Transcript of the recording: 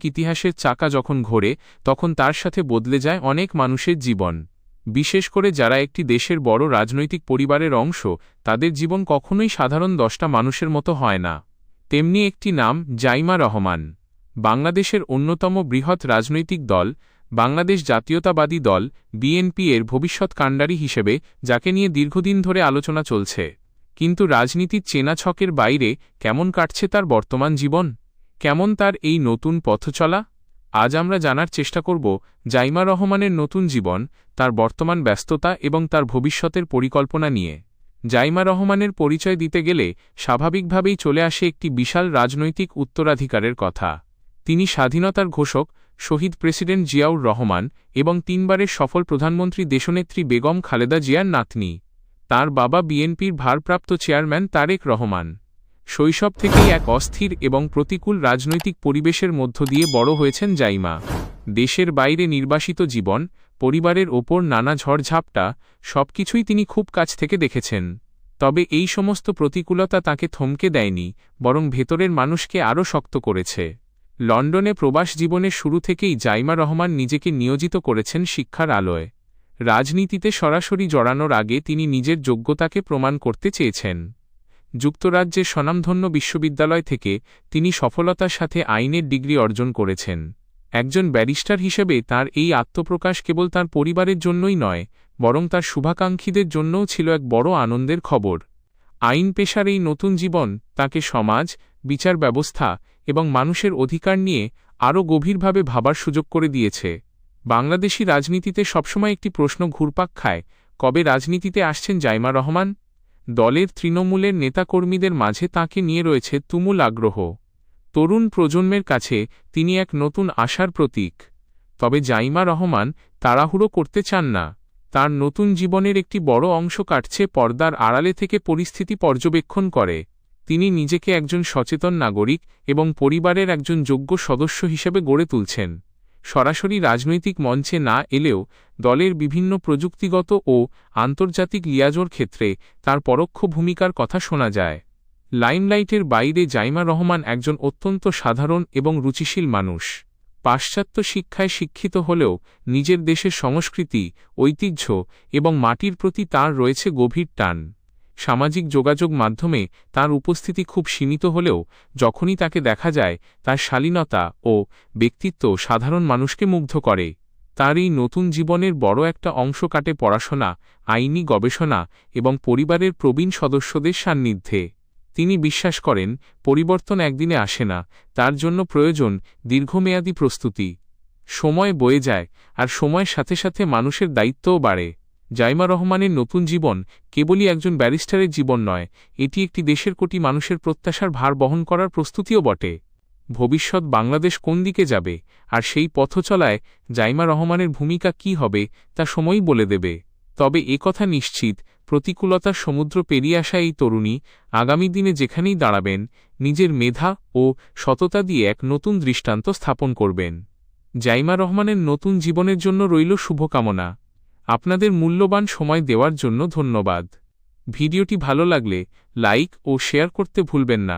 ইতিহাসের চাকা যখন ঘোরে তখন তার সাথে বদলে যায় অনেক মানুষের জীবন। বিশেষ করে যারা একটি দেশের বড় রাজনৈতিক পরিবারের অংশ, তাদের জীবন কখনোই সাধারণ 10টা মানুষের মতো হয় না। তেমনি একটি নাম জাইমা রহমান। বাংলাদেশের অন্যতম বৃহৎ রাজনৈতিক দল বাংলাদেশ জাতীয়তাবাদী দল বিএনপি এর ভবিষ্যৎ কাণ্ডারি হিসেবে যাকে নিয়ে দীর্ঘদিন ধরে আলোচনা চলছে। কিন্তু রাজনীতির চেনা ছকের বাইরে কেমন কাটছে তার বর্তমান জীবন, কেমন তার এই নতুন পথচলা? আজ আমরা জানার চেষ্টা করব জাইমা রহমানের নতুন জীবন, তার বর্তমান ব্যস্ততা এবং তার ভবিষ্যতের পরিকল্পনা নিয়ে। জাইমা রহমানের পরিচয় দিতে গেলে স্বাভাবিকভাবেই চলে আসে একটি বিশাল রাজনৈতিক উত্তরাধিকারের কথা। তিনি স্বাধীনতার ঘোষক শহীদ প্রেসিডেন্ট জিয়াউর রহমান এবং 3বারের সফল প্রধানমন্ত্রী দেশনেত্রী বেগম খালেদা জিয়ার নাতনি। তার বাবা বিএনপির ভারপ্রাপ্ত চেয়ারম্যান তারেক রহমান। শৈশব থেকেই এক অস্থির এবং প্রতিকূল রাজনৈতিক পরিবেশের মধ্য দিয়ে বড় হয়েছেন জাইমা। দেশের বাইরে নির্বাসিত জীবন, পরিবারের ওপর নানা ঝড়ঝাপটা, সবকিছুই তিনি খুব কাছ থেকে দেখেছেন। তবে এই সমস্ত প্রতিকূলতা তাকে থমকে দেয়নি, বরং ভেতরের মানুষকে আরও শক্ত করেছে। লন্ডনে প্রবাস জীবনের শুরু থেকেই জাইমা রহমান নিজেকে নিয়োজিত করেছেন শিক্ষার আলোয়। রাজনীতিতে সরাসরি জড়ানোর আগে তিনি নিজের যোগ্যতাকে প্রমাণ করতে চেয়েছেন। যুক্তরাজ্যের স্বনামধন্য বিশ্ববিদ্যালয় থেকে তিনি সফলতার সাথে আইনের ডিগ্রি অর্জন করেছেন। একজন ব্যারিস্টার হিসেবে তার এই আত্মপ্রকাশ কেবল তার পরিবারের জন্যই নয়, বরং তার শুভাকাঙ্ক্ষীদের জন্যও ছিল এক বড় আনন্দের খবর। আইন পেশার এই নতুন জীবন তাকে সমাজ, বিচার ব্যবস্থা এবং মানুষের অধিকার নিয়ে আরও গভীরভাবে ভাবার সুযোগ করে দিয়েছে। বাংলাদেশি রাজনীতিতে সবসময় একটি প্রশ্ন ঘুরপাক খায়, কবে রাজনীতিতে আসছেন জাইমা রহমান? দলের তৃণমূলের নেতাকর্মীদের মাঝে তাঁকে নিয়ে রয়েছে তুমুল আগ্রহ। তরুণ প্রজন্মের কাছে তিনি এক নতুন আশার প্রতীক। তবে জাইমা রহমান তাড়াহুড়ো করতে চান না। তার নতুন জীবনের একটি বড় অংশ কাটছে পর্দার আড়ালে থেকে পরিস্থিতি পর্যবেক্ষণ করে। তিনি নিজেকে একজন সচেতন নাগরিক এবং পরিবারের একজন যোগ্য সদস্য হিসেবে গড়ে তুলছেন। সরাসরি রাজনৈতিক মঞ্চে না এলেও দলের বিভিন্ন প্রযুক্তিগত ও আন্তর্জাতিক লিয়াজোর ক্ষেত্রে তার পরোক্ষ ভূমিকার কথা শোনা যায়। লাইমলাইটের বাইরে জাইমা রহমান একজন অত্যন্ত সাধারণ এবং রুচিশীল মানুষ। পাশ্চাত্য শিক্ষায় শিক্ষিত হলেও নিজের দেশের সংস্কৃতি, ঐতিহ্য এবং মাটির প্রতি তাঁর রয়েছে গভীর টান। সামাজিক যোগাযোগ মাধ্যমে তাঁর উপস্থিতি খুব সীমিত হলেও যখনই তাকে দেখা যায়, তার শালীনতা ও ব্যক্তিত্ব সাধারণ মানুষকে মুগ্ধ করে। তার এই নতুন জীবনের বড় একটা অংশ কাটে পড়াশোনা, আইনি গবেষণা এবং পরিবারের প্রবীণ সদস্যদের সান্নিধ্যে। তিনি বিশ্বাস করেন, পরিবর্তন একদিনে আসে না, তার জন্য প্রয়োজন দীর্ঘমেয়াদী প্রস্তুতি। সময় বয়ে যায়, আর সময়ের সাথে সাথে মানুষের দায়িত্বও বাড়ে। জাইমা রহমানের নতুন জীবন কেবলই একজন ব্যারিস্টারের জীবন নয়, এটি একটি দেশের কোটি মানুষের প্রত্যাশার ভার বহন করার প্রস্তুতিও বটে। ভবিষ্যৎ বাংলাদেশ কোন দিকে যাবে, আর সেই পথচলায় জাইমা রহমানের ভূমিকা কী হবে, তা সময়ই বলে দেবে। তবে একথা নিশ্চিত, প্রতিকূলতার সমুদ্র পেরিয়ে আসা এই তরুণী আগামী দিনে যেখানেই দাঁড়াবেন, নিজের মেধা ও সততা দিয়ে এক নতুন দৃষ্টান্ত স্থাপন করবেন। জাইমা রহমানের নতুন জীবনের জন্য রইল শুভকামনা। আপনাদের মূল্যবান সময় দেওয়ার জন্য ধন্যবাদ। ভিডিওটি ভালো লাগলে লাইক ও শেয়ার করতে ভুলবেন না।